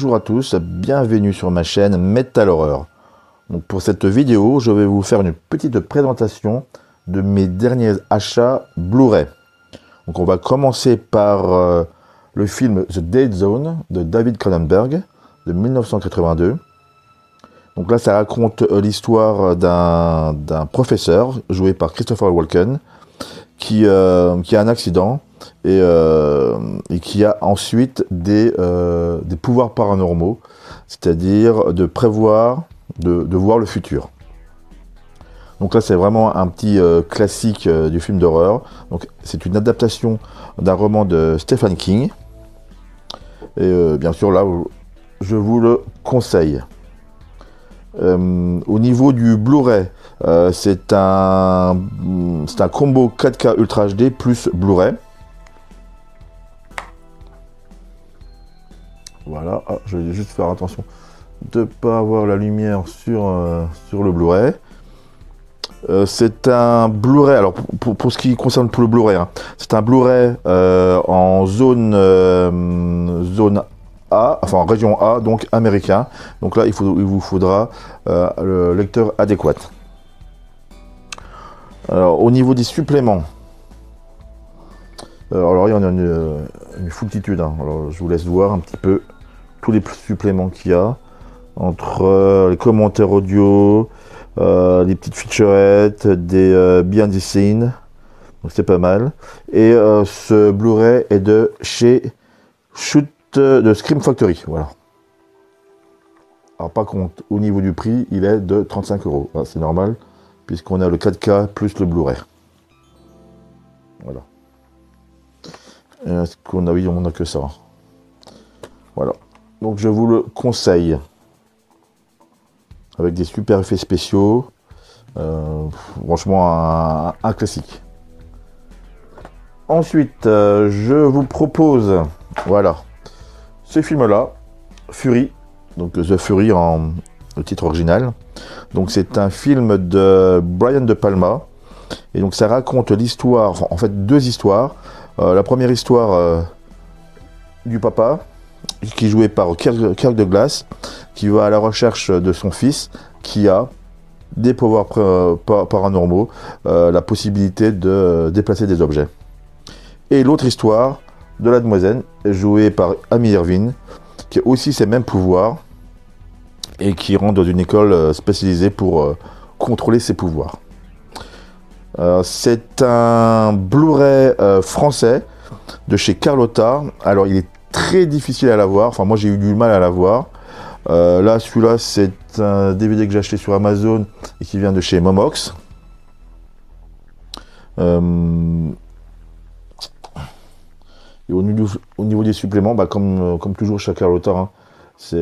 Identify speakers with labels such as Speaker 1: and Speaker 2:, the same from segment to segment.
Speaker 1: Bonjour à tous, bienvenue sur ma chaîne Metal Horror. Donc pour cette vidéo, je vais vous faire une petite présentation de mes derniers achats Blu-ray. Donc on va commencer par le film The Dead Zone de David Cronenberg de 1982. Donc là, ça raconte l'histoire d'un professeur joué par Christopher Walken qui a un accident et qui a ensuite des pouvoirs paranormaux, c'est-à-dire de prévoir, de voir le futur. Donc là, c'est vraiment un petit classique du film d'horreur. Donc c'est une adaptation d'un roman de Stephen King. Et bien sûr, là, je vous le conseille. Au niveau du Blu-ray, c'est un combo 4K Ultra HD plus Blu-ray. Voilà, je vais juste faire attention de ne pas avoir la lumière sur le Blu-ray. C'est un Blu-ray, alors pour ce qui concerne le Blu-ray, hein, c'est un Blu-ray en zone A, enfin région A, donc américain. Donc là, il vous faudra le lecteur adéquat. Alors au niveau des suppléments, alors il y en a une foultitude, hein. Alors je vous laisse voir un petit peu tous les suppléments qu'il y a, entre les commentaires audio, les petites featurettes, des behind the scenes, donc c'est pas mal. Et ce Blu-ray est de chez Shoot de Scream Factory, voilà. Alors par contre, au niveau du prix, il est de 35 €. Voilà, c'est normal, puisqu'on a le 4K plus le Blu-ray. Voilà. Est-ce qu'on a, oui, on n'a que ça. Voilà. Donc je vous le conseille. Avec des super effets spéciaux. Franchement, un classique. Ensuite, je vous propose, voilà, ce film-là, Fury. Donc The Fury en le titre original. Donc c'est un film de Brian De Palma. Et donc ça raconte l'histoire, enfin, en fait deux histoires. La première histoire du papa, qui est joué par Kirk Douglas, qui va à la recherche de son fils, qui a des pouvoirs paranormaux, la possibilité de déplacer des objets. Et l'autre histoire de la demoiselle, jouée par Amy Irving, qui a aussi ces mêmes pouvoirs, et qui rentre dans une école spécialisée pour contrôler ses pouvoirs. C'est un Blu-ray français de chez Carlotta. Alors il est très difficile à l'avoir, enfin moi j'ai eu du mal à l'avoir. Là celui-là c'est un DVD que j'ai acheté sur Amazon et qui vient de chez Momox. Et au niveau des suppléments, bah, comme toujours chez Carlotta, hein, il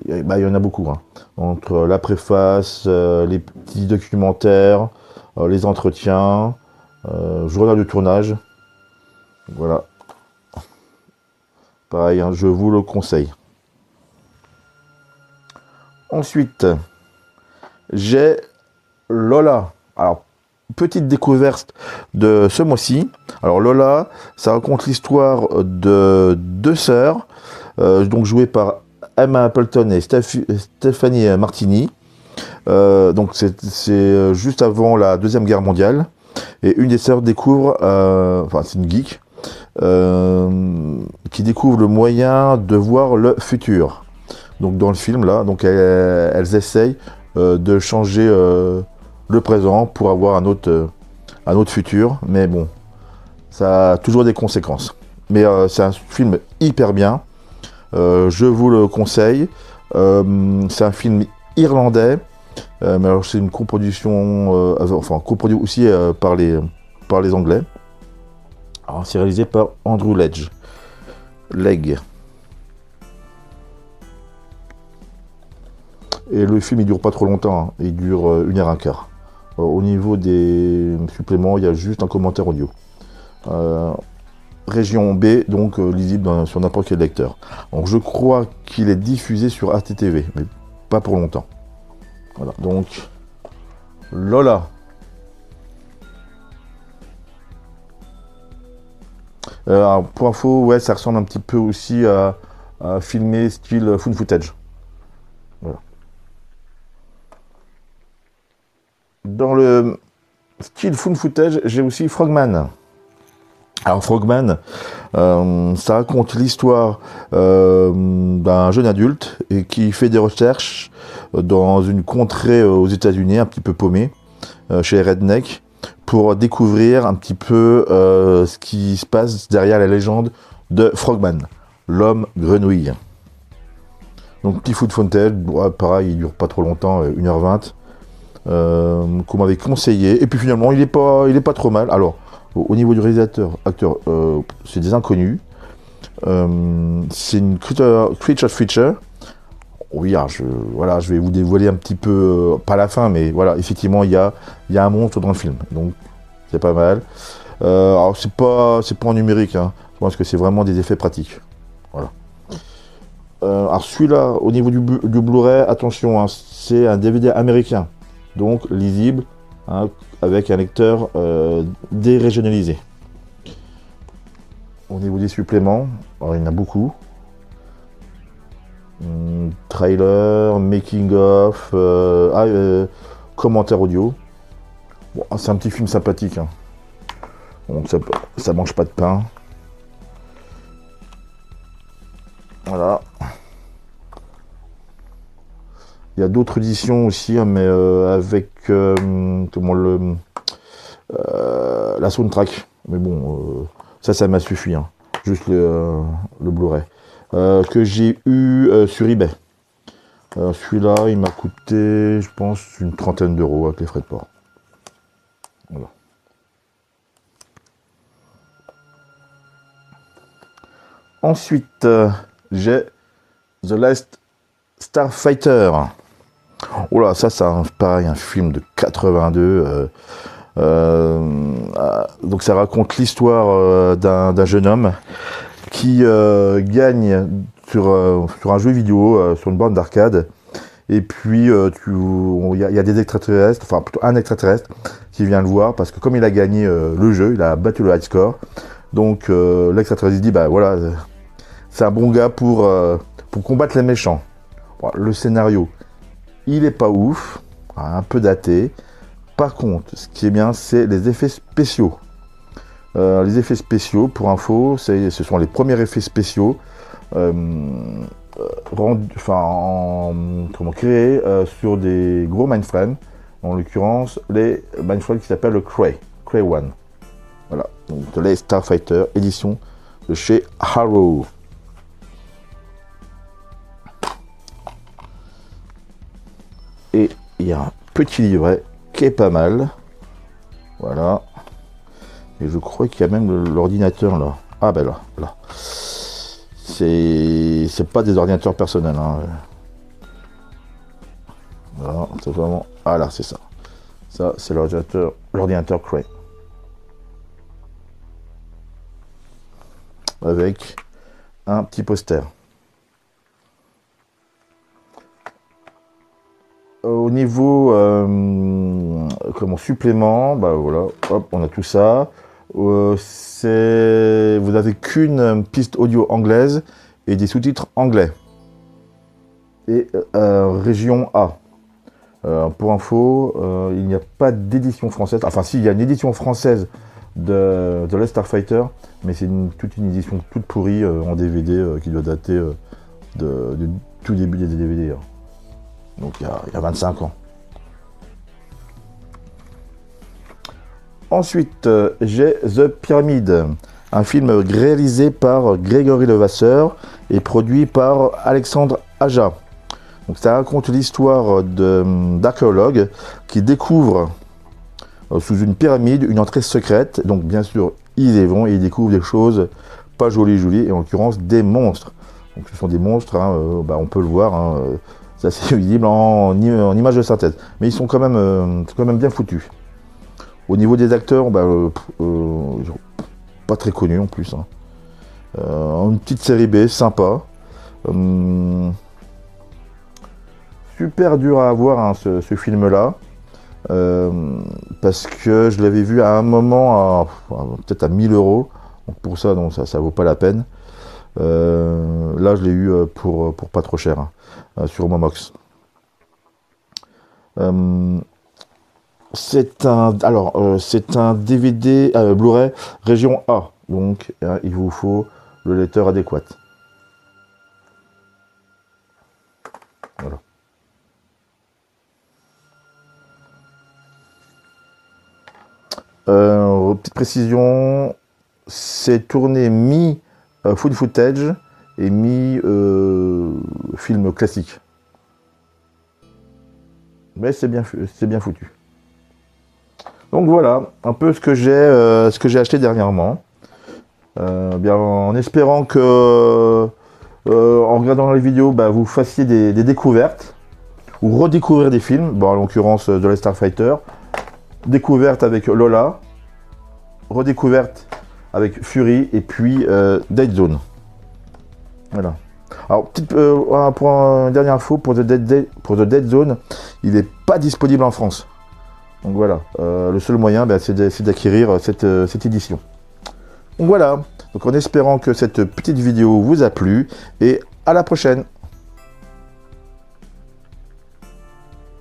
Speaker 1: y en a beaucoup, hein. Entre la préface, les petits documentaires, les entretiens, journal de tournage, voilà. Pareil, hein, je vous le conseille. Ensuite, j'ai Lola. Alors, petite découverte de ce mois-ci. Alors Lola, ça raconte l'histoire de deux sœurs, donc jouées par Emma Appleton et Stephanie Martini. Donc c'est juste avant la Deuxième Guerre mondiale. Et une des sœurs découvre, enfin c'est une geek, qui découvre le moyen de voir le futur. Donc dans le film là, donc elles essayent de changer le présent pour avoir un autre futur, mais bon, ça a toujours des conséquences. Mais c'est un film hyper bien, je vous le conseille. C'est un film irlandais, mais alors c'est une coproduction, enfin coproduit aussi par les Anglais. Alors c'est réalisé par Andrew Legg. Et le film il dure pas trop longtemps, hein. Il dure 1h15. Au niveau des suppléments, il y a juste un commentaire audio. Région B, donc lisible sur n'importe quel lecteur. Donc je crois qu'il est diffusé sur ATTV, mais pas pour longtemps. Voilà, donc Lola. Pour info, ouais, ça ressemble un petit peu aussi à filmé style found footage. Voilà. Dans le style found footage, j'ai aussi Frogman. Alors Frogman, ça raconte l'histoire d'un jeune adulte et qui fait des recherches dans une contrée aux États-Unis, un petit peu paumée, chez les rednecks, pour découvrir un petit peu ce qui se passe derrière la légende de Frogman, l'homme grenouille. Donc petit food footage, pareil, il dure pas trop longtemps, 1h20, qu'on m'avait conseillé, et puis finalement il est pas trop mal. Alors au niveau du réalisateur, acteur, c'est des inconnus. C'est une creature feature. Oui, alors je vais vous dévoiler un petit peu, pas la fin, mais voilà, effectivement, il y a un monstre dans le film, donc c'est pas mal. Alors c'est pas en numérique, hein. Je pense que c'est vraiment des effets pratiques. Voilà. Alors celui-là, au niveau du Blu-ray, attention, hein, c'est un DVD américain, donc lisible, hein, avec un lecteur dérégionalisé. Au niveau des suppléments, alors il y en a beaucoup. Trailer, making of, commentaire audio. Bon, c'est un petit film sympathique, hein. Donc ça mange pas de pain. Voilà. Il y a d'autres éditions aussi, hein, mais avec la soundtrack. Mais bon, ça m'a suffi, hein. Juste le Blu-ray. Que j'ai eu sur eBay. Celui-là, il m'a coûté, je pense, une 30aine d'euros avec les frais de port. Voilà. Ensuite, j'ai The Last Starfighter. Oh là, ça c'est pareil, un film de 82. Donc ça raconte l'histoire d'un jeune homme qui gagne sur un jeu vidéo, sur une borne d'arcade. Et puis il y a des extraterrestres, enfin plutôt un extraterrestre qui vient le voir parce que comme il a gagné le jeu, il a battu le high score. Donc l'extraterrestre dit bah voilà, c'est un bon gars pour combattre les méchants. Bon, le scénario, il est pas ouf, un peu daté. Par contre, ce qui est bien, c'est les effets spéciaux. Les effets spéciaux, pour info, ce sont les premiers effets spéciaux créés sur des gros mainframes. En l'occurrence, les mainframes qui s'appellent le Cray One. Voilà, donc les Starfighter, édition de chez Arrow. Et il y a un petit livret qui est pas mal. Voilà. Et je crois qu'il y a même l'ordinateur là. Ah ben là. C'est pas des ordinateurs personnels, hein. Voilà, c'est vraiment. Ah là, c'est ça. Ça, c'est l'ordinateur Cray. Avec un petit poster. Au niveau supplément, bah voilà, hop, on a tout ça. Vous n'avez qu'une piste audio anglaise et des sous-titres anglais. Et région A. Pour info, il n'y a pas d'édition française. Enfin, si, il y a une édition française de The Last Starfighter, mais c'est toute une édition toute pourrie en DVD qui doit dater du tout début des DVD. Hein. Donc il y a 25 ans. Ensuite, j'ai The Pyramid, un film réalisé par Grégory Levasseur et produit par Alexandre Aja. Donc ça raconte l'histoire d'archéologues qui découvrent sous une pyramide une entrée secrète. Donc bien sûr, ils y vont et ils découvrent des choses pas jolies, et en l'occurrence des monstres. Donc ce sont des monstres, hein, on peut le voir, hein, c'est assez visible en image de synthèse. Mais ils sont quand même bien foutus. Au niveau des acteurs, pas très connus en plus. Hein. Une petite série B, sympa. Super dur à avoir, hein, ce film-là. Parce que je l'avais vu à un moment peut-être à 1000 euros. Donc pour ça, ça vaut pas la peine. Là, je l'ai eu pour pas trop cher, hein, sur Momox. C'est un DVD Blu-ray région A. Donc, il vous faut le lecteur adéquat. Voilà. Petite précision, c'est tourné mi-food footage et mi-film classique. Mais c'est bien foutu. Donc voilà, un peu ce que j'ai acheté dernièrement. Bien, en espérant que, en regardant les vidéos, bah, vous fassiez des découvertes ou redécouvrir des films. Bon, en l'occurrence, de la Starfighter. Découverte avec Lola. Redécouverte avec Fury et puis Dead Zone. Voilà. Alors, pour une dernière info, pour The Dead Zone, il n'est pas disponible en France. Donc voilà, le seul moyen, c'est d'acquérir cette édition. Donc voilà, donc en espérant que cette petite vidéo vous a plu, et à la prochaine.